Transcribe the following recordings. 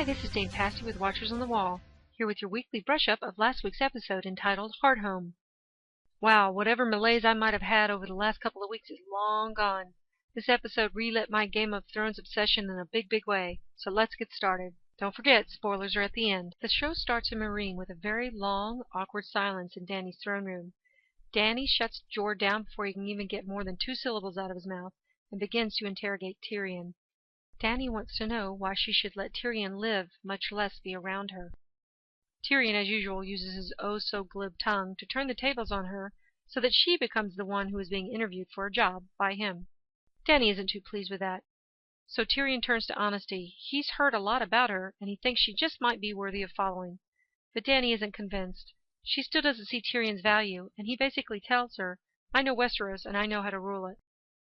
this is Dame Pasty with Watchers on the Wall, here with your weekly brush-up of last week's episode entitled Hardhome. Wow, whatever malaise I might have had over the last couple of weeks is long gone. This episode relit my Game of Thrones obsession in a big way, so let's get started. Don't forget, spoilers are at the end. The show starts in Marine with a very long, awkward silence in Dany's throne room. Dany shuts Jor down before he can even get more than 2 syllables out of his mouth and begins to interrogate Tyrion. Dany wants to know why she should let Tyrion live, much less be around her. Tyrion, as usual, uses his oh-so-glib tongue to turn the tables on her so that she becomes the one who is being interviewed for a job by him. Dany isn't too pleased with that. So Tyrion turns to Honesty. He's heard a lot about her, and he thinks she just might be worthy of following. But Dany isn't convinced. She still doesn't see Tyrion's value, and he basically tells her, I know Westeros, and I know how to rule it.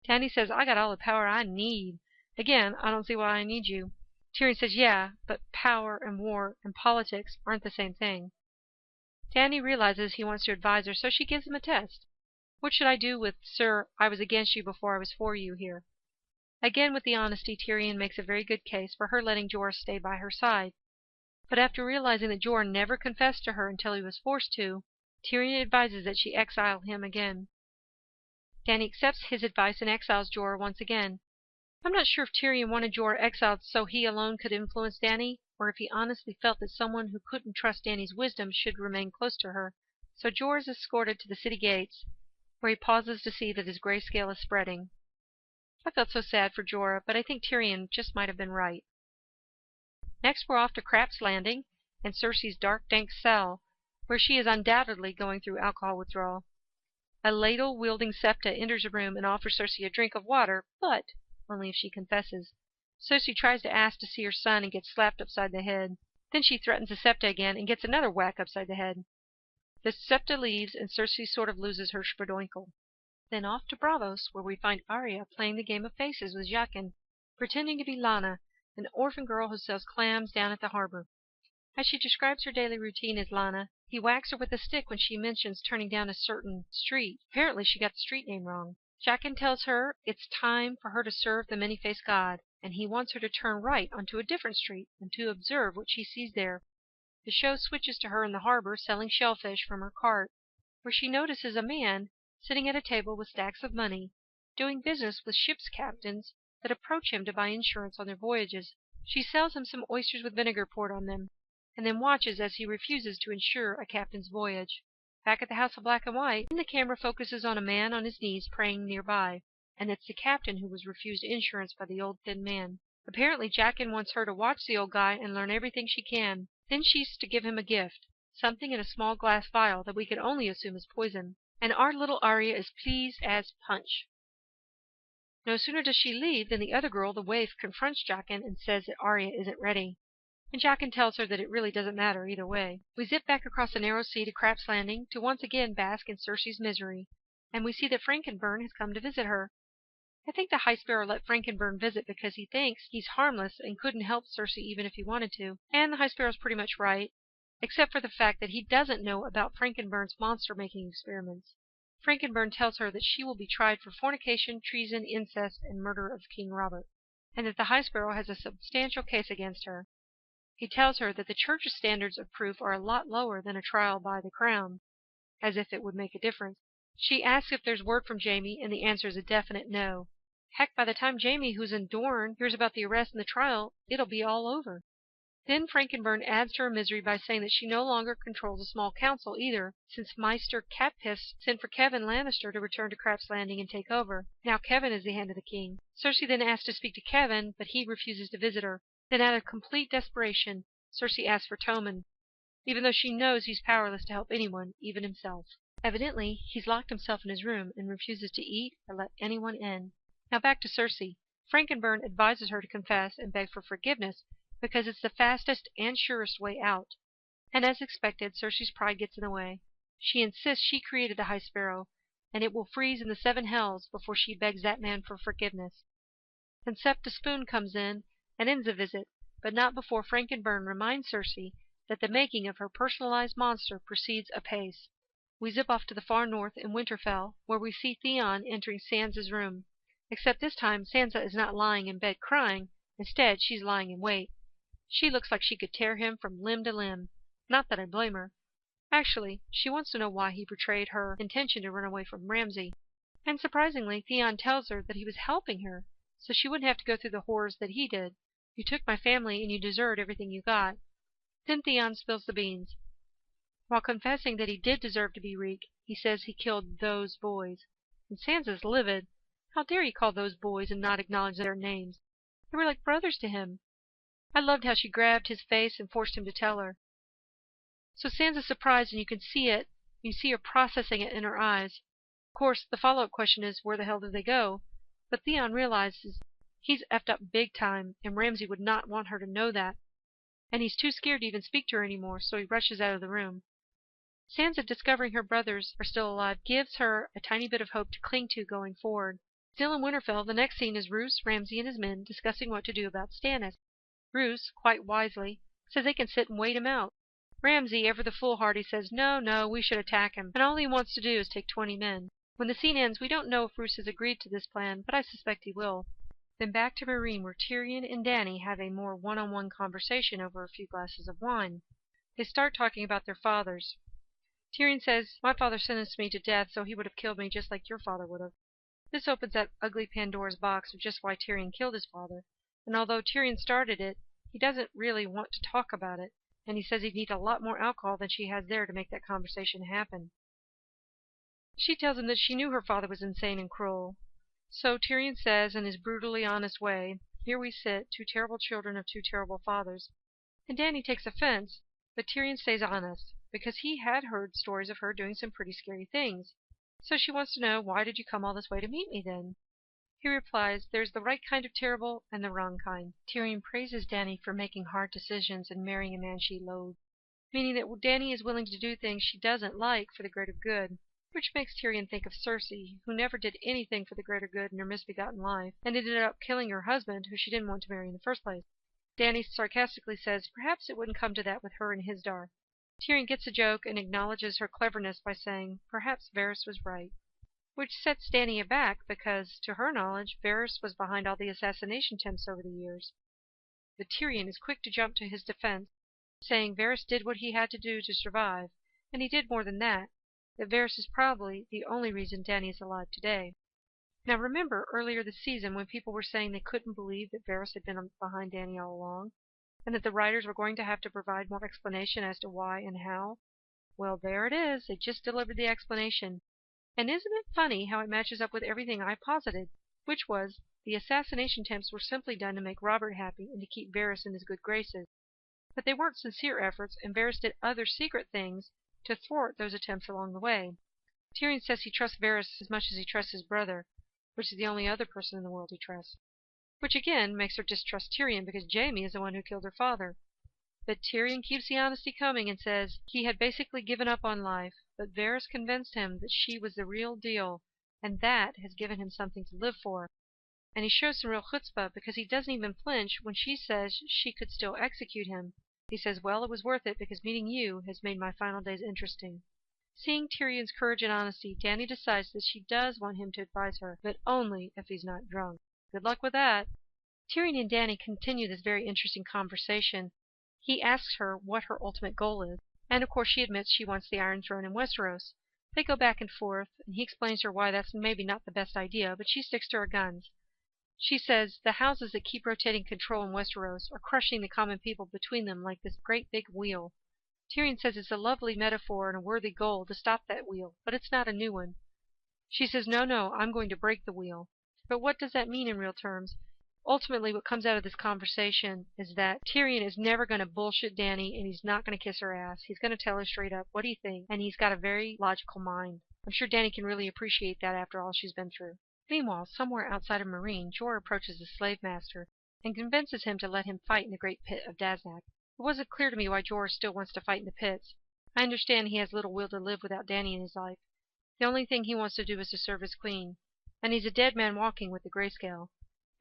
Dany says, I got all the power I need. Again, I don't see why I need you. Tyrion says, yeah, but power and war and politics aren't the same thing. Dany realizes he wants to advise her, so she gives him a test. What should I do with, sir, I was against you before I was for you here? Again, with the honesty, Tyrion makes a very good case for her letting Jorah stay by her side. But after realizing that Jorah never confessed to her until he was forced to, Tyrion advises that she exile him again. Dany accepts his advice and exiles Jorah once again. I'm not sure if Tyrion wanted Jorah exiled so he alone could influence Dany, or if he honestly felt that someone who couldn't trust Dany's wisdom should remain close to her. So Jorah is escorted to the city gates, where he pauses to see that his grayscale is spreading. I felt so sad for Jorah, but I think Tyrion just might have been right. Next we're off to Crapp's Landing and Cersei's dark, dank cell, where she is undoubtedly going through alcohol withdrawal. A ladle-wielding septa enters the room and offers Cersei a drink of water, but only if she confesses. Cersei tries to ask to see her son and gets slapped upside the head. Then she threatens the septa again and gets another whack upside the head. The septa leaves and Cersei sort of loses her spadoinkle. Then off to Braavos, where we find Arya playing the game of faces with Jaqen, pretending to be Lana, an orphan girl who sells clams down at the harbor. As she describes her daily routine as Lana, he whacks her with a stick when she mentions turning down a certain street. Apparently she got the street name wrong. Jaqen tells her it's time for her to serve the many-faced god, and he wants her to turn right onto a different street and to observe what she sees there. The show switches to her in the harbor selling shellfish from her cart, where she notices a man sitting at a table with stacks of money, doing business with ship's captains that approach him to buy insurance on their voyages. She sells him some oysters with vinegar poured on them, and then watches as he refuses to insure a captain's voyage. Back at the House of Black and White, the camera focuses on a man on his knees praying nearby, and it's the captain who was refused insurance by the old thin man. Apparently Jaqen wants her to watch the old guy and learn everything she can. Then she's to give him a gift, something in a small glass vial that we can only assume is poison. And our little Arya is pleased as punch. No sooner does she leave than the other girl, the waif, confronts Jaqen and says that Arya isn't ready. And Jaqen tells her that it really doesn't matter either way. We zip back across the narrow sea to Crapp's Landing to once again bask in Cersei's misery, and we see that Frankenburn has come to visit her. I think the High Sparrow let Frankenburn visit because he thinks he's harmless and couldn't help Cersei even if he wanted to, and the High Sparrow's pretty much right, except for the fact that he doesn't know about Frankenburn's monster-making experiments. Frankenburn tells her that she will be tried for fornication, treason, incest, and murder of King Robert, and that the High Sparrow has a substantial case against her. He tells her that the Church's standards of proof are a lot lower than a trial by the Crown, as if it would make a difference. She asks if there's word from Jaime, and the answer is a definite no. Heck, by the time Jaime, who's in Dorne, hears about the arrest and the trial, it'll be all over. Then Frankenburn adds to her misery by saying that she no longer controls a small council either, since Maester Catpiss sent for Kevan Lannister to return to Crapp's Landing and take over. Now Kevan is the hand of the king. Cersei then asks to speak to Kevan, but he refuses to visit her. Then out of complete desperation, Cersei asks for Tommen, even though she knows he's powerless to help anyone, even himself. Evidently, he's locked himself in his room and refuses to eat or let anyone in. Now back to Cersei. Frankenburn advises her to confess and beg for forgiveness because it's the fastest and surest way out. And as expected, Cersei's pride gets in the way. She insists she created the High Sparrow, and it will freeze in the 7 hells before she begs that man for forgiveness. Then Septa Spoon comes in and ends the visit, but not before Frankenburn reminds Cersei that the making of her personalized monster proceeds apace. We zip off to the far north in Winterfell, where we see Theon entering Sansa's room. Except this time, Sansa is not lying in bed crying. Instead, she's lying in wait. She looks like she could tear him from limb to limb. Not that I blame her. Actually, she wants to know why he betrayed her intention to run away from Ramsay. And surprisingly, Theon tells her that he was helping her, so she wouldn't have to go through the horrors that he did. You took my family and you deserved everything you got. Then Theon spills the beans. While confessing that he did deserve to be Reek, he says he killed those boys. And Sansa's livid. How dare he call those boys and not acknowledge their names? They were like brothers to him. I loved how she grabbed his face and forced him to tell her. So Sansa's surprised, and you can see it. You see her processing it in her eyes. Of course, the follow-up question is, where the hell did they go? But Theon realizes he's effed up big time, and Ramsay would not want her to know that. And he's too scared to even speak to her anymore, so he rushes out of the room. Sansa, discovering her brothers are still alive, gives her a tiny bit of hope to cling to going forward. Still in Winterfell, the next scene is Roose, Ramsay, and his men discussing what to do about Stannis. Roose, quite wisely, says they can sit and wait him out. Ramsay, ever the foolhardy, says no, we should attack him, and all he wants to do is take 20 men. When the scene ends, we don't know if Roose has agreed to this plan, but I suspect he will. Then back to Meereen, where Tyrion and Dany have a more one-on-one conversation over a few glasses of wine. They start talking about their fathers. Tyrion says, my father sentenced me to death, so he would have killed me just like your father would have. This opens that ugly Pandora's box of just why Tyrion killed his father, and although Tyrion started it, he doesn't really want to talk about it, and he says he'd need a lot more alcohol than she has there to make that conversation happen. She tells him that she knew her father was insane and cruel. So Tyrion says, in his brutally honest way, here we sit, two terrible children of two terrible fathers. And Dany takes offense, but Tyrion stays honest, because he had heard stories of her doing some pretty scary things. So she wants to know, why did you come all this way to meet me then? He replies, there's the right kind of terrible and the wrong kind. Tyrion praises Dany for making hard decisions and marrying a man she loathes, meaning that Dany is willing to do things she doesn't like for the greater good, which makes Tyrion think of Cersei, who never did anything for the greater good in her misbegotten life, and ended up killing her husband, who she didn't want to marry in the first place. Dany sarcastically says perhaps it wouldn't come to that with her and Hizdahr. Tyrion gets a joke and acknowledges her cleverness by saying perhaps Varys was right, which sets Dany aback because, to her knowledge, Varys was behind all the assassination attempts over the years. But Tyrion is quick to jump to his defense, saying Varys did what he had to do to survive, and he did more than that Varys is probably the only reason Dany is alive today. Now remember earlier this season when people were saying they couldn't believe that Varys had been behind Dany all along, and that the writers were going to have to provide more explanation as to why and how? Well, there it is. They just delivered the explanation. And isn't it funny how it matches up with everything I posited, which was the assassination attempts were simply done to make Robert happy and to keep Varys in his good graces. But they weren't sincere efforts, and Varys did other secret things to thwart those attempts along the way. Tyrion says he trusts Varys as much as he trusts his brother, which is the only other person in the world he trusts. Which again makes her distrust Tyrion because Jaime is the one who killed her father. But Tyrion keeps the honesty coming and says he had basically given up on life, but Varys convinced him that she was the real deal, and that has given him something to live for. And he shows some real chutzpah because he doesn't even flinch when she says she could still execute him. He says, well, it was worth it because meeting you has made my final days interesting. Seeing Tyrion's courage and honesty, Dany decides that she does want him to advise her, but only if he's not drunk. Good luck with that. Tyrion and Dany continue this very interesting conversation. He asks her what her ultimate goal is, and of course she admits she wants the Iron Throne in Westeros. They go back and forth, and he explains to her why that's maybe not the best idea, but she sticks to her guns. She says the houses that keep rotating control in Westeros are crushing the common people between them like this great big wheel. Tyrion says it's a lovely metaphor and a worthy goal to stop that wheel, but it's not a new one. She says, no, I'm going to break the wheel. But what does that mean in real terms? Ultimately, what comes out of this conversation is that Tyrion is never going to bullshit Dany, and he's not going to kiss her ass. He's going to tell her straight up what he thinks, and he's got a very logical mind. I'm sure Dany can really appreciate that after all she's been through. Meanwhile, somewhere outside of Meereen, Jorah approaches the slave master and convinces him to let him fight in the great pit of Daznak. It wasn't clear to me why Jorah still wants to fight in the pits. I understand he has little will to live without Dany in his life. The only thing he wants to do is to serve his queen, and he's a dead man walking with the grayscale.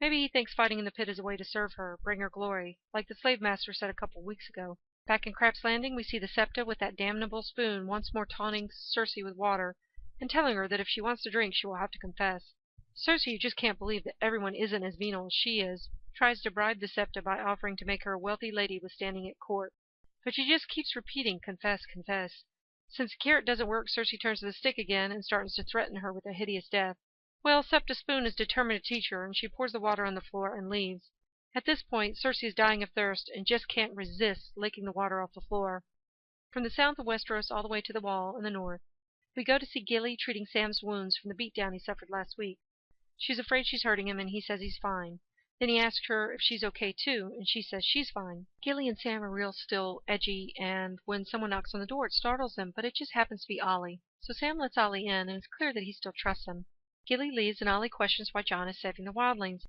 Maybe he thinks fighting in the pit is a way to serve her, bring her glory, like the slave master said a couple weeks ago. Back in Craps Landing, we see the Septa with that damnable spoon once more taunting Cersei with water, and telling her that if she wants to drink, she will have to confess. Cersei just can't believe that everyone isn't as venal as she is. tries to bribe the Septa by offering to make her a wealthy lady with standing at court. But she just keeps repeating, confess, confess. Since the carrot doesn't work, Circe turns to the stick again and starts to threaten her with a hideous death. Well, Septa Spoon is determined to teach her, and she pours the water on the floor and leaves. At this point, Circe is dying of thirst and just can't resist licking the water off the floor. From the south of Westeros all the way to the Wall in the north, we go to see Gilly treating Sam's wounds from the beatdown he suffered last week. She's afraid she's hurting him, and he says he's fine. Then he asks her if she's okay too, and she says she's fine. Gilly and Sam are real still edgy, and when someone knocks on the door, it startles them, but it just happens to be Ollie. So Sam lets Ollie in, and it's clear that he still trusts him. Gilly leaves, and Ollie questions why Jon is saving the wildlings.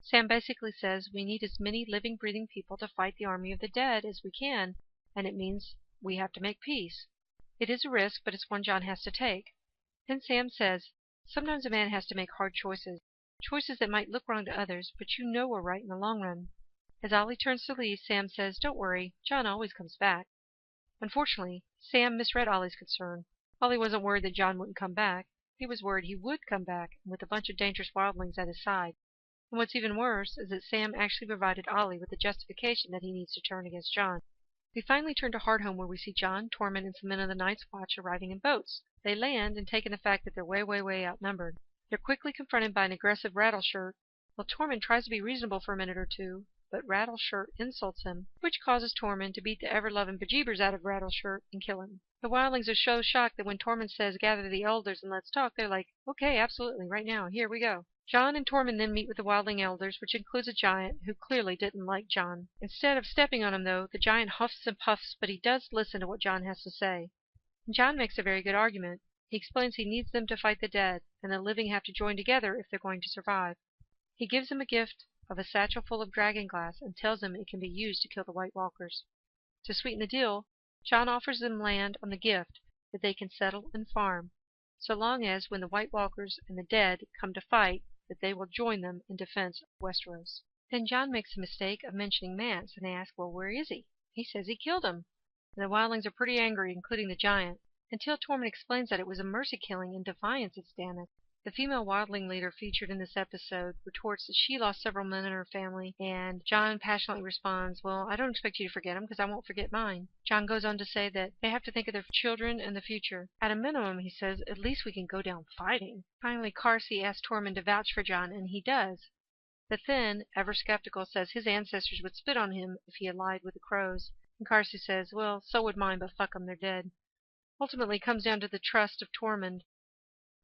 Sam basically says we need as many living, breathing people to fight the army of the dead as we can, and it means we have to make peace. It is a risk, but it's one Jon has to take. Then Sam says, sometimes a man has to make hard choices that might look wrong to others, but you know are right in the long run. As Ollie turns to leave, Sam says, don't worry, Jon always comes back. Unfortunately, Sam misread Ollie's concern. Ollie wasn't worried that Jon wouldn't come back. He was worried he would come back, with a bunch of dangerous wildlings at his side. And what's even worse is that Sam actually provided Ollie with the justification that he needs to turn against Jon. We finally turn to Hardhome, where we see Jon, Tormund, and some men of the Night's Watch arriving in boats. They land, and taking the fact that they're way outnumbered, they're quickly confronted by an aggressive Rattleshirt. Well, Tormund tries to be reasonable for a minute or two, but Rattleshirt insults him, which causes Tormund to beat the ever-loving bejeebers out of Rattleshirt and kill him. The wildlings are so shocked that when Tormund says, gather the elders and let's talk, they're like, okay, absolutely, right now, here we go. Jon and Tormund then meet with the wildling elders, which includes a giant who clearly didn't like Jon. Instead of stepping on him, though, the giant huffs and puffs, but he does listen to what Jon has to say. And Jon makes a very good argument. He explains he needs them to fight the dead, and the living have to join together if they're going to survive. He gives them a gift of a satchel full of dragon glass and tells them it can be used to kill the White Walkers. To sweeten the deal, Jon offers them land on the gift that they can settle and farm, so long as when the White Walkers and the dead come to fight, that they will join them in defense of Westeros. Then Jon makes the mistake of mentioning Mance, and they ask, well, where is he? He says he killed him. And the wildlings are pretty angry, including the giant, until Tormund explains that it was a mercy killing in defiance of Stannis. The female wildling leader featured in this episode retorts that she lost several men in her family, and Jon passionately responds, well, I don't expect you to forget them because I won't forget mine. Jon goes on to say that they have to think of their children and the future. At a minimum, he says, at least we can go down fighting. Finally, Carsey asks Tormund to vouch for Jon, and he does. The Thin, ever skeptical, says his ancestors would spit on him if he allied with the Crows, and Carsey says, well, so would mine, but fuck 'em, they're dead. Ultimately, it comes down to the trust of Tormund.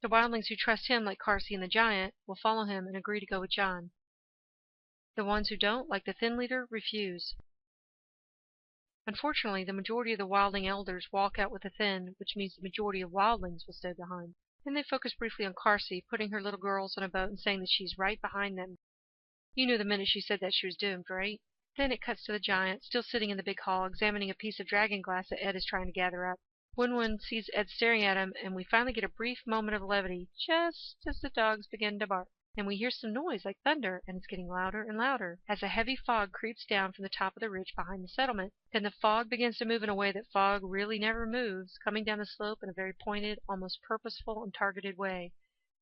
The wildlings who trust him, like Carsey and the giant, will follow him and agree to go with Jon. The ones who don't, like the Thin leader, refuse. Unfortunately, the majority of the wildling elders walk out with the Thin, which means the majority of wildlings will stay behind. Then they focus briefly on Carsey, putting her little girls on a boat and saying that she's right behind them. You knew the minute she said that she was doomed, right? Then it cuts to the giant, still sitting in the big hall, examining a piece of dragon glass that Ed is trying to gather up. Win sees Ed staring at him, and we finally get a brief moment of levity, just as the dogs begin to bark. And we hear some noise like thunder, and it's getting louder and louder, as a heavy fog creeps down from the top of the ridge behind the settlement. Then the fog begins to move in a way that fog really never moves, coming down the slope in a very pointed, almost purposeful and targeted way.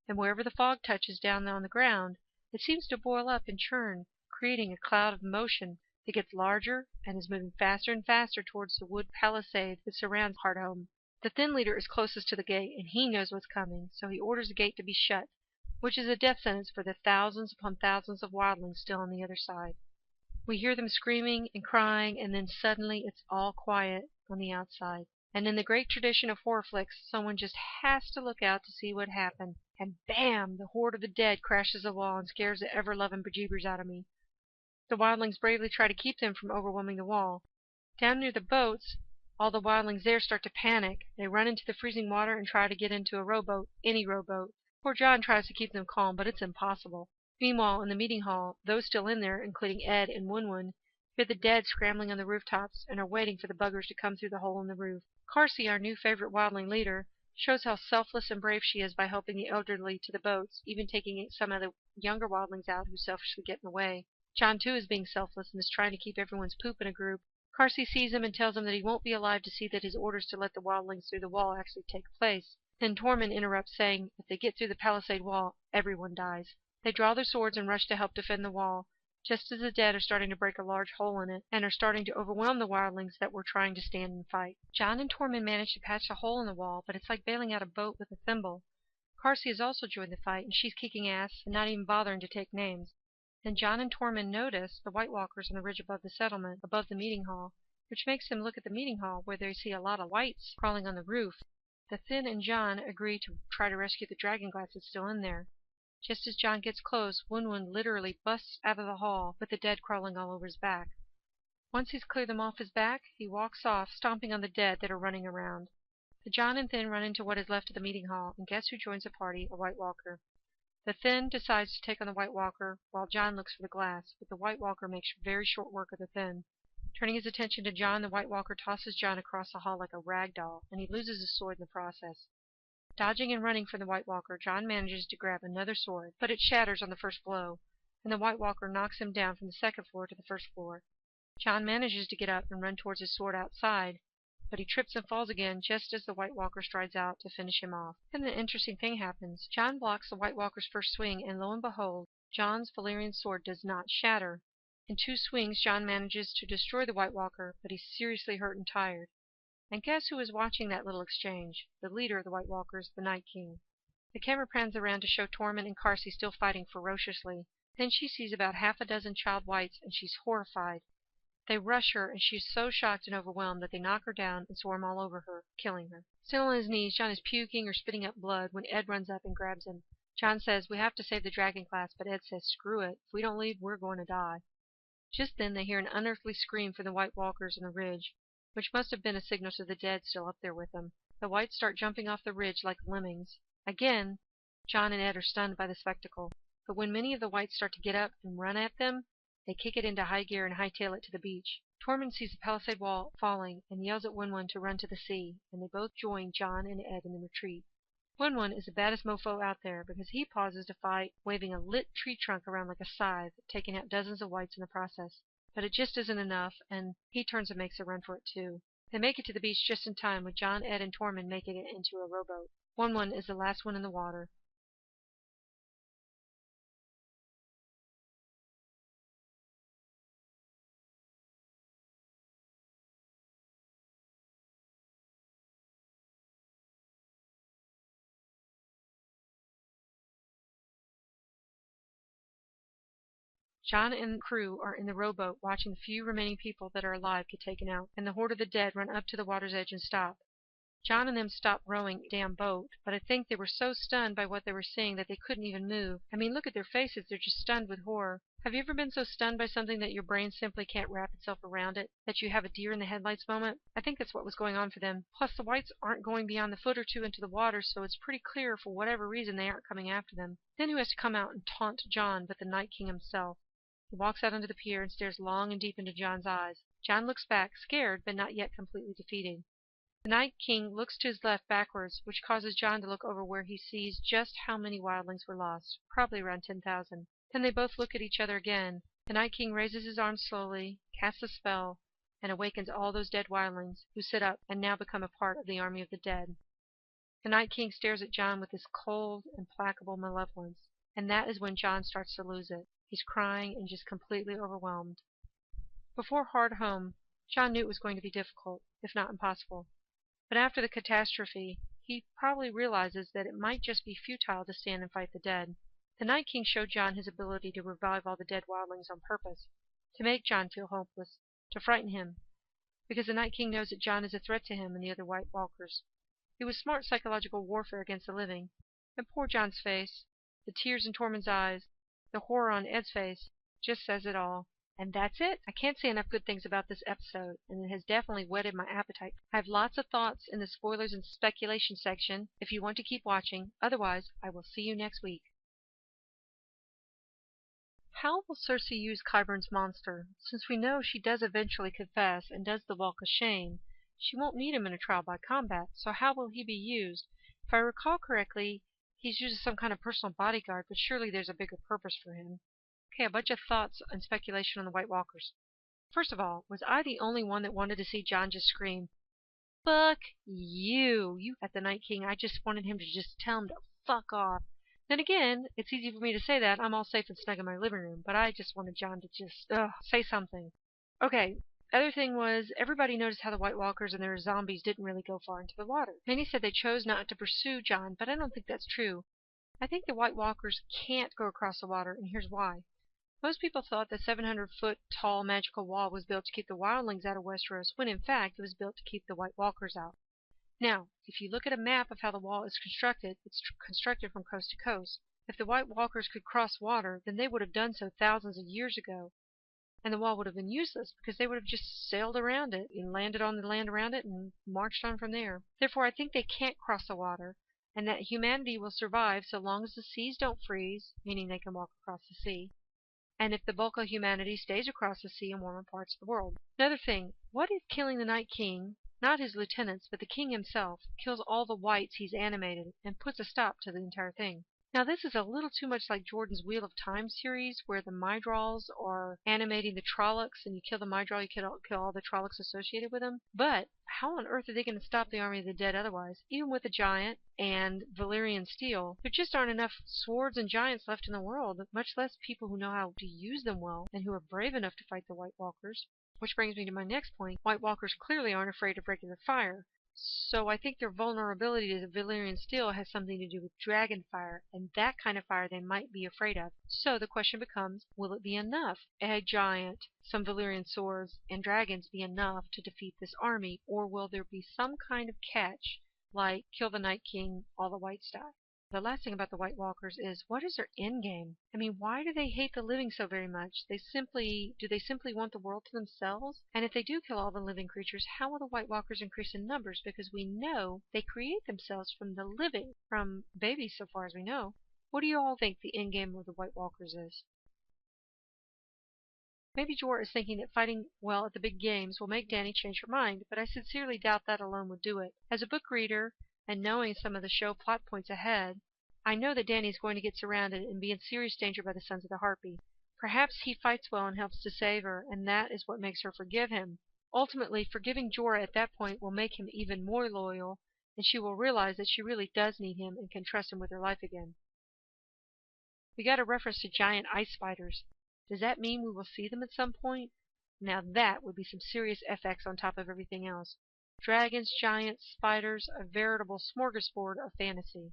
And wherever the fog touches down on the ground, it seems to boil up and churn, creating a cloud of motion. It gets larger and is moving faster and faster towards the wood palisade that surrounds Hardhome. The Thin leader is closest to the gate, and he knows what's coming, so he orders the gate to be shut, which is a death sentence for the thousands upon thousands of wildlings still on the other side. We hear them screaming and crying, and then suddenly it's all quiet on the outside. And in the great tradition of horror flicks, someone just has to look out to see what happened. And bam! The horde of the dead crashes the wall and scares the ever-loving bejeebers out of me. The wildlings bravely try to keep them from overwhelming the wall. Down near the boats, all the wildlings there start to panic. They run into the freezing water and try to get into a rowboat, any rowboat. Poor Jon tries to keep them calm, but it's impossible. Meanwhile, in the meeting hall, those still in there, including Ed and Win, hear the dead scrambling on the rooftops and are waiting for the buggers to come through the hole in the roof. Carsey, our new favorite wildling leader, shows how selfless and brave she is by helping the elderly to the boats, even taking some of the younger wildlings out who selfishly get in the way. Jon, too, is being selfless and is trying to keep everyone's poop in a group. Carsey sees him and tells him that he won't be alive to see that his orders to let the wildlings through the wall actually take place. Then Tormund interrupts, saying if they get through the palisade wall, everyone dies. They draw their swords and rush to help defend the wall, just as the dead are starting to break a large hole in it, and are starting to overwhelm the wildlings that were trying to stand and fight. John and Tormund manage to patch a hole in the wall, but it's like bailing out a boat with a thimble. Carsey has also joined the fight, and she's kicking ass and not even bothering to take names. Then John and Tormund notice the White Walkers on the ridge above the settlement, above the meeting hall, which makes them look at the meeting hall, where they see a lot of whites crawling on the roof. The Thin and John agree to try to rescue the dragonglass that's still in there. Just as John gets close, Wun literally busts out of the hall with the dead crawling all over his back. Once he's cleared them off his back, he walks off, stomping on the dead that are running around. The John and Thin run into what is left of the meeting hall, and guess who joins the party? A White Walker. The Thin decides to take on the White Walker, while John looks for the glass, but the White Walker makes very short work of the Thin. Turning his attention to John, the White Walker tosses John across the hall like a rag doll, and he loses his sword in the process. Dodging and running from the White Walker, John manages to grab another sword, but it shatters on the first blow, and the White Walker knocks him down from the second floor to the first floor. John manages to get up and run towards his sword outside, but he trips and falls again just as the White Walker strides out to finish him off. Then an interesting thing happens. John blocks the White Walker's first swing, and lo and behold, John's Valyrian sword does not shatter. In 2 swings, John manages to destroy the White Walker, but he's seriously hurt and tired. And guess who was watching that little exchange? The leader of the White Walkers, the Night King. The camera pans around to show Tormund and Carsey still fighting ferociously. Then she sees about half a dozen child whites, and she's horrified. They rush her, and she is so shocked and overwhelmed that they knock her down and swarm all over her, killing her. Still on his knees, John is puking or spitting up blood when Ed runs up and grabs him. John says, "We have to save the dragonglass," but Ed says, "Screw it. If we don't leave, we're going to die." Just then they hear an unearthly scream from the White Walkers on the ridge, which must have been a signal to the dead still up there with them. The whites start jumping off the ridge like lemmings. Again, John and Ed are stunned by the spectacle, but when many of the whites start to get up and run at them, they kick it into high gear and hightail it to the beach. Tormund sees the palisade wall falling and yells at Wun to run to the sea, and they both join John and Ed in the retreat. Wun is the baddest mofo out there because he pauses to fight, waving a lit tree trunk around like a scythe, taking out dozens of whites in the process. But it just isn't enough, and he turns and makes a run for it too. They make it to the beach just in time, with John, Ed, and Tormund making it into a rowboat. Wun is the last one in the water. John and the crew are in the rowboat watching the few remaining people that are alive get taken out, and the horde of the dead run up to the water's edge and stop. John and them stop rowing the damn boat, but I think they were so stunned by what they were seeing that they couldn't even move. I mean, look at their faces. They're just stunned with horror. Have you ever been so stunned by something that your brain simply can't wrap itself around it, that you have a deer in the headlights moment? I think that's what was going on for them. Plus, the whites aren't going beyond the foot or two into the water, so it's pretty clear for whatever reason they aren't coming after them. Then who has to come out and taunt John but the Night King himself? He walks out onto the pier and stares long and deep into John's eyes. John looks back, scared but not yet completely defeated. The Night King looks to his left backwards, which causes John to look over where he sees just how many wildlings were lost, probably around 10,000. Then they both look at each other again. The Night King raises his arms slowly, casts a spell, and awakens all those dead wildlings, who sit up and now become a part of the army of the dead. The Night King stares at John with this cold, implacable malevolence, and that is when John starts to lose it. He's crying and just completely overwhelmed. Before Hardhome, John knew it was going to be difficult, if not impossible. But after the catastrophe, he probably realizes that it might just be futile to stand and fight the dead. The Night King showed John his ability to revive all the dead wildlings on purpose, to make John feel hopeless, to frighten him, because the Night King knows that John is a threat to him and the other White Walkers. It was smart psychological warfare against the living. And poor John's face, the tears in Tormund's eyes, the horror on Ed's face, just says it all. And that's it. I can't say enough good things about this episode, and it has definitely whetted my appetite. I have lots of thoughts in the spoilers and speculation section if you want to keep watching. Otherwise, I will see you next week. How will Cersei use Qyburn's monster? Since we know she does eventually confess and does the walk of shame, she won't need him in a trial by combat, so how will he be used? If I recall correctly, he's used as some kind of personal bodyguard, but surely there's a bigger purpose for him. Okay, a bunch of thoughts and speculation on the White Walkers. First of all, was I the only one that wanted to see John just scream, "Fuck you, you," at the Night King? I just wanted him to just tell him to fuck off. Then again, it's easy for me to say that. I'm all safe and snug in my living room, but I just wanted John to just say something. Okay, other thing was everybody noticed how the White Walkers and their zombies didn't really go far into the water. Many said they chose not to pursue John, but I don't think that's true. I think the White Walkers can't go across the water, and here's why. Most people thought the 700-foot tall magical wall was built to keep the wildlings out of Westeros, when in fact it was built to keep the White Walkers out. Now, if you look at a map of how the wall is constructed, it's constructed from coast to coast. If the White Walkers could cross water, then they would have done so thousands of years ago, and the wall would have been useless because they would have just sailed around it and landed on the land around it and marched on from there. Therefore, I think they can't cross the water, and that humanity will survive so long as the seas don't freeze, meaning they can walk across the sea, and if the bulk of humanity stays across the sea in warmer parts of the world. Another thing, what if killing the Night King, not his lieutenants, but the king himself, kills all the whites he's animated and puts a stop to the entire thing? Now, this is a little too much like Jordan's Wheel of Time series, where the Mydrals are animating the Trollocs, and you kill the Mydral, you kill all the Trollocs associated with them. But how on earth are they going to stop the army of the dead otherwise? Even with a giant and Valyrian steel, there just aren't enough swords and giants left in the world, much less people who know how to use them well and who are brave enough to fight the White Walkers. Which brings me to my next point. White Walkers clearly aren't afraid of regular fire. So I think their vulnerability to the Valyrian steel has something to do with dragon fire, and that kind of fire they might be afraid of. So the question becomes, will it be enough? A giant, some Valyrian swords, and dragons be enough to defeat this army, or will there be some kind of catch, like kill the Night King, all the whites die? The last thing about the White Walkers is, what is their end game? I mean, why do they hate the living so very much? Do they simply want the world to themselves? And if they do kill all the living creatures, how will the White Walkers increase in numbers? Because we know they create themselves from the living, from babies so far as we know. What do you all think the end game of the White Walkers is? Maybe Jorah is thinking that fighting well at the big games will make Dany change her mind, but I sincerely doubt that alone would do it. As a book reader, and knowing some of the show plot points ahead, I know that Dany is going to get surrounded and be in serious danger by the Sons of the Harpy. Perhaps he fights well and helps to save her, and that is what makes her forgive him. Ultimately, forgiving Jorah at that point will make him even more loyal, and she will realize that she really does need him and can trust him with her life again. We got a reference to giant ice spiders. Does that mean we will see them at some point? Now that would be some serious FX on top of everything else. Dragons, giants, spiders, a veritable smorgasbord of fantasy.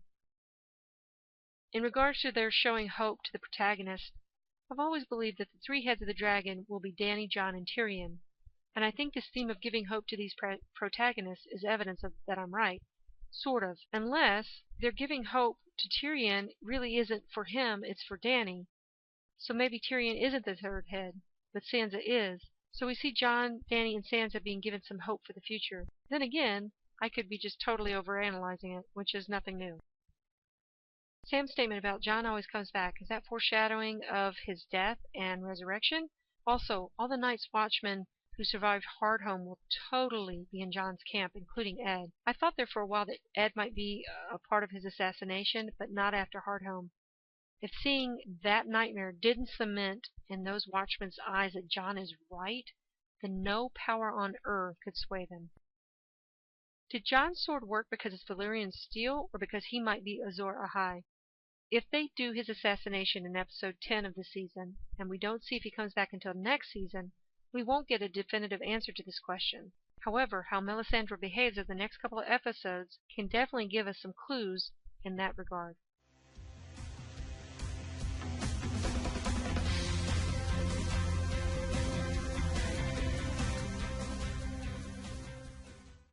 In regards to their showing hope to the protagonist, I've always believed that the three heads of the dragon will be Dany, Jon, and Tyrion, and I think this theme of giving hope to these protagonists is evidence of that I'm right. Sort of. Unless they're giving hope to Tyrion really isn't for him, it's for Dany. So maybe Tyrion isn't the third head, but Sansa is. So we see Jon, Dany, and Sansa being given some hope for the future. Then again, I could be just totally overanalyzing it, which is nothing new. Sam's statement about Jon always comes back. Is that foreshadowing of his death and resurrection? Also, all the Night's Watchmen who survived Hardhome will totally be in Jon's camp, including Ed. I thought there for a while that Ed might be a part of his assassination, but not after Hardhome. If seeing that nightmare didn't cement in those watchmen's eyes that Jon is right, then no power on earth could sway them. Did Jon's sword work because it's Valyrian steel, or because he might be Azor Ahai? If they do his assassination in episode 10 of the season, and we don't see if he comes back until next season, we won't get a definitive answer to this question. However, how Melisandre behaves over the next couple of episodes can definitely give us some clues in that regard.